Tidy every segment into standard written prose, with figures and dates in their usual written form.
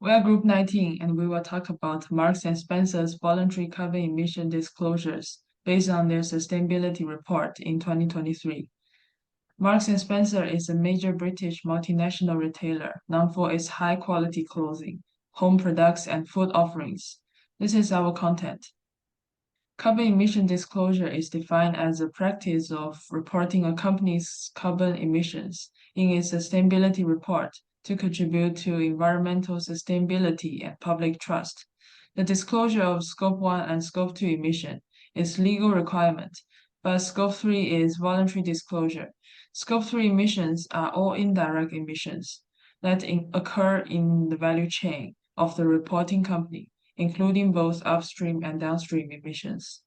We are Group 19, and we will talk about Marks and Spencer's voluntary carbon emission disclosures based on their sustainability report in 2023. Marks and Spencer is a major British multinational retailer known for its high-quality clothing, home products, and food offerings. This is our content. Carbon emission disclosure is defined as the practice of reporting a company's carbon emissions in its sustainability report to contribute to environmental sustainability and public trust. The disclosure of Scope 1 and Scope 2 emission is legal requirement, but Scope 3 is voluntary disclosure. Scope 3 emissions are all indirect emissions that occur in the value chain of the reporting company, including both upstream and downstream emissions.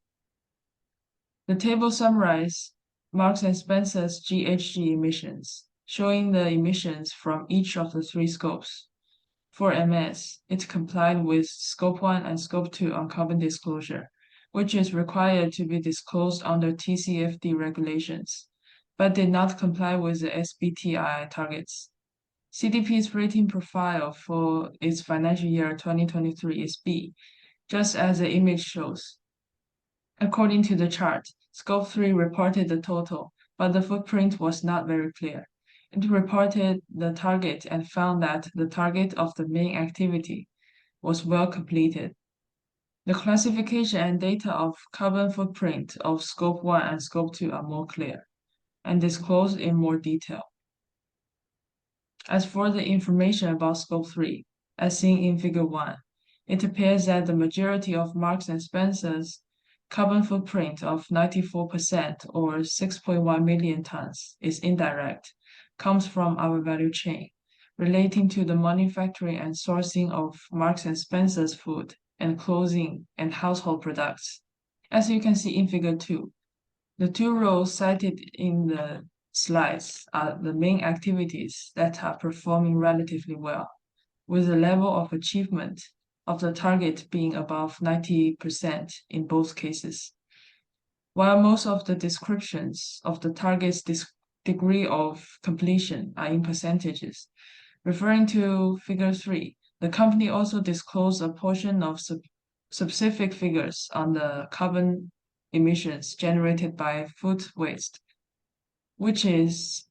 The table summarizes Marks and Spencer's GHG emissions, showing the emissions from each of the three scopes. For MS, it complied with Scope 1 and Scope 2 on carbon disclosure, which is required to be disclosed under TCFD regulations, but did not comply with the SBTi targets. CDP's rating profile for its financial year 2023 is B, just as the image shows. According to the chart, Scope 3 reported the total, but the footprint was not very clear. It reported the target and found that the target of the main activity was well completed. The classification and data of carbon footprint of Scope 1 and Scope 2 are more clear and disclosed in more detail. As for the information about Scope 3, as seen in Figure 1, it appears that the majority of Marks and Spencer's carbon footprint of 94% or 6.1 million tons is indirect, comes from our value chain, relating to the manufacturing and sourcing of Marks and Spencer's food and clothing and household products. As you can see in Figure 2, the two rows cited in the slides are the main activities that are performing relatively well, with the level of achievement of the target being above 90% in both cases. While most of the descriptions of the target's degree of completion are in percentages, referring to Figure 3, the company also disclosed a portion of specific figures on the carbon emissions generated by food waste, which is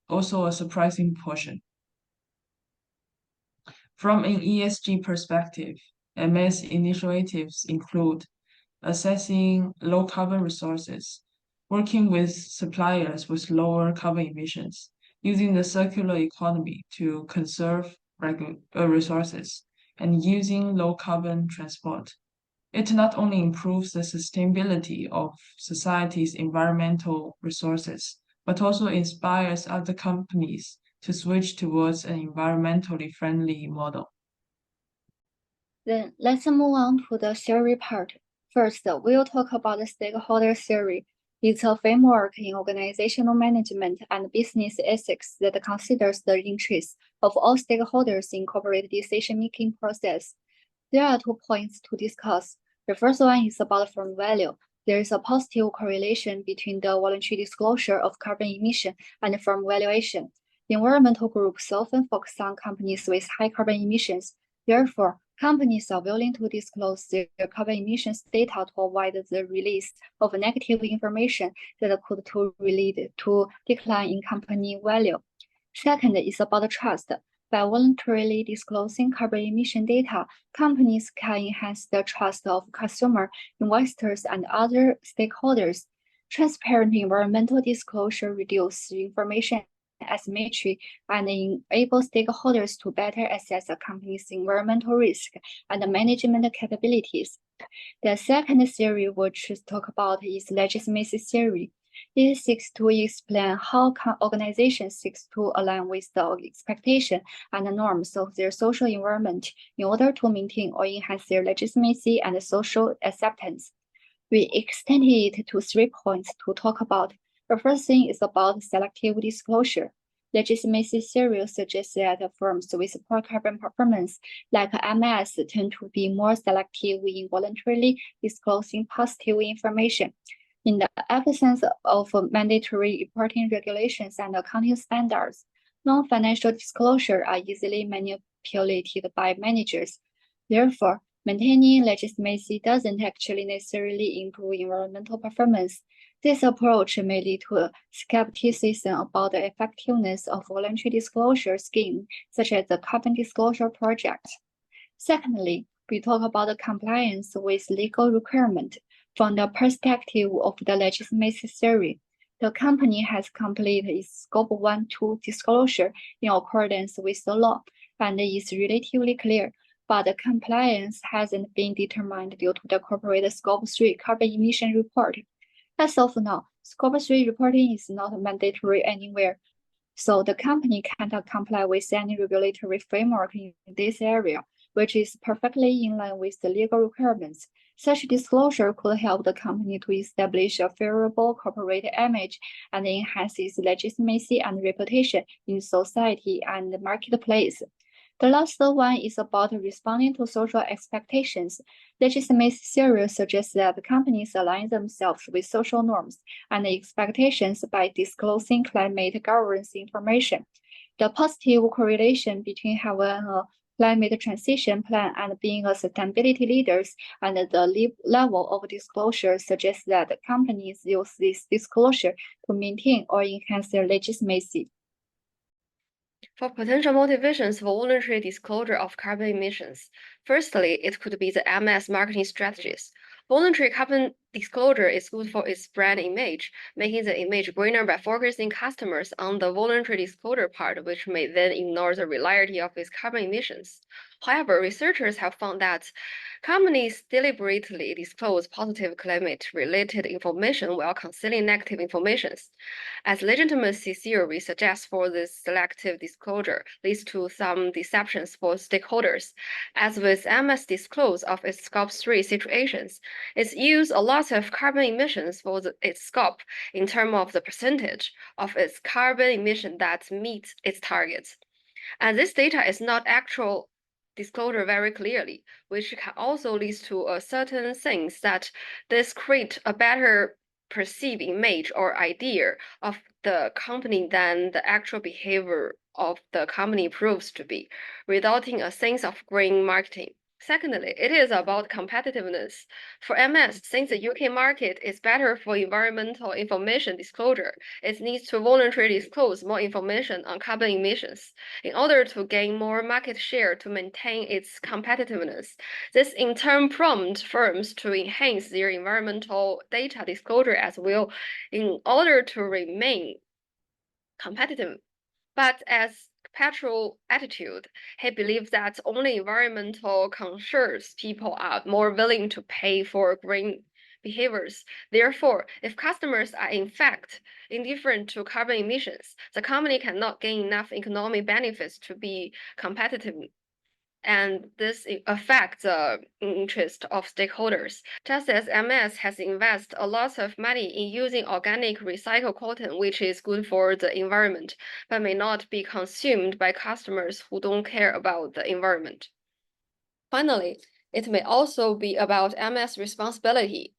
also a surprising portion. From an ESG perspective, MS initiatives include assessing low carbon resources, working with suppliers with lower carbon emissions, using the circular economy to conserve resources, and using low carbon transport. It not only improves the sustainability of society's environmental resources, but also inspires other companies to switch towards an environmentally friendly model. Then let's move on to the theory part. First, we'll talk about the stakeholder theory. It's a framework in organizational management and business ethics that considers the interests of all stakeholders in corporate decision-making process. There are 2 points to discuss. The first one is about firm value. There is a positive correlation between the voluntary disclosure of carbon emission and firm valuation. Environmental groups often focus on companies with high carbon emissions. Therefore, companies are willing to disclose their carbon emissions data to avoid the release of negative information that could lead to decline in company value. Second is about trust. By voluntarily disclosing carbon emission data, companies can enhance the trust of consumers, investors, and other stakeholders. Transparent environmental disclosure reduces information asymmetry and enable stakeholders to better assess a company's environmental risk and management capabilities. The second theory which we talk about is legitimacy theory. It seeks to explain how organizations seek to align with the expectation and the norms of their social environment in order to maintain or enhance their legitimacy and social acceptance. We extended it to 3 points to talk about. The first thing is about selective disclosure. Legitimacy theory suggests that firms with poor carbon performance, like MS, tend to be more selective in voluntarily disclosing positive information. In the absence of mandatory reporting regulations and accounting standards, non-financial disclosure are easily manipulated by managers. Therefore, maintaining legitimacy doesn't actually necessarily improve environmental performance. This approach may lead to skepticism about the effectiveness of voluntary disclosure schemes, such as the Carbon Disclosure Project. Secondly, we talk about the compliance with legal requirement. From the perspective of the legitimacy theory, the company has completed its Scope 1, 2 disclosure in accordance with the law and is relatively clear, but the compliance hasn't been determined due to the corporate Scope 3 carbon emission report. As of now, Scope 3 reporting is not mandatory anywhere, so the company cannot comply with any regulatory framework in this area, which is perfectly in line with the legal requirements. Such disclosure could help the company to establish a favorable corporate image and enhance its legitimacy and reputation in society and the marketplace. The last one is about responding to social expectations. Legitimacy theory suggests that companies align themselves with social norms and expectations by disclosing climate governance information. The positive correlation between having a climate transition plan and being a sustainability leaders and the level of disclosure suggests that companies use this disclosure to maintain or enhance their legitimacy. For potential motivations for voluntary disclosure of carbon emissions, firstly, it could be the MS marketing strategies. Voluntary carbon disclosure is good for its brand image, making the image greener by focusing customers on the voluntary disclosure part, which may then ignore the reality of its carbon emissions. However, researchers have found that companies deliberately disclose positive climate-related information while concealing negative information. As legitimacy theory suggests for this selective disclosure leads to some deceptions for stakeholders. As with MS disclose of its Scope 3 situations, it used a lot of carbon emissions for its scope in terms of the percentage of its carbon emission that meets its targets. And this data is not actual disclosure very clearly, which can also lead to a certain things that this create a better perceived image or idea of the company than the actual behavior of the company proves to be, resulting in a sense of green marketing. Secondly, it is about competitiveness. For MS, since the UK market is better for environmental information disclosure, it needs to voluntarily disclose more information on carbon emissions in order to gain more market share to maintain its competitiveness. This in turn prompts firms to enhance their environmental data disclosure as well in order to remain competitive. But as Petrol attitude, he believes that only environmental conscious people are more willing to pay for green behaviors. Therefore, if customers are in fact indifferent to carbon emissions, the company cannot gain enough economic benefits to be competitive. And this affects the interest of stakeholders. Just as MS has invested a lot of money in using organic recycled cotton, which is good for the environment, but may not be consumed by customers who don't care about the environment. Finally, it may also be about MS responsibility.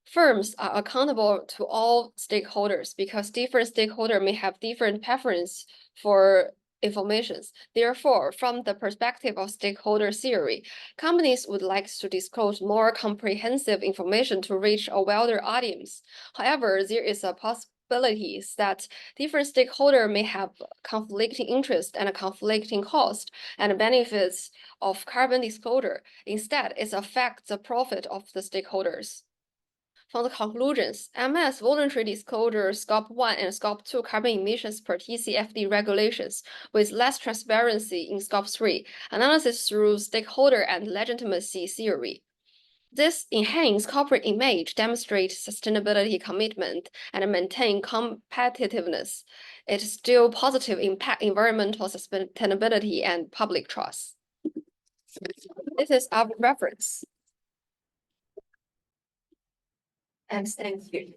Firms are accountable to all stakeholders because different stakeholders may have different preference for information. Therefore, from the perspective of stakeholder theory, companies would like to disclose more comprehensive information to reach a wider audience. However, there is a possibility that different stakeholders may have conflicting interests and conflicting costs and benefits of carbon disclosure. Instead, it affects the profit of the stakeholders. From the conclusions, MS voluntary disclosure Scope 1 and Scope 2 carbon emissions per TCFD regulations with less transparency in Scope 3, analysis through stakeholder and legitimacy theory. This enhanced corporate image demonstrates sustainability commitment and maintain competitiveness. It still positive impact environmental sustainability and public trust. This is our reference. And thank you.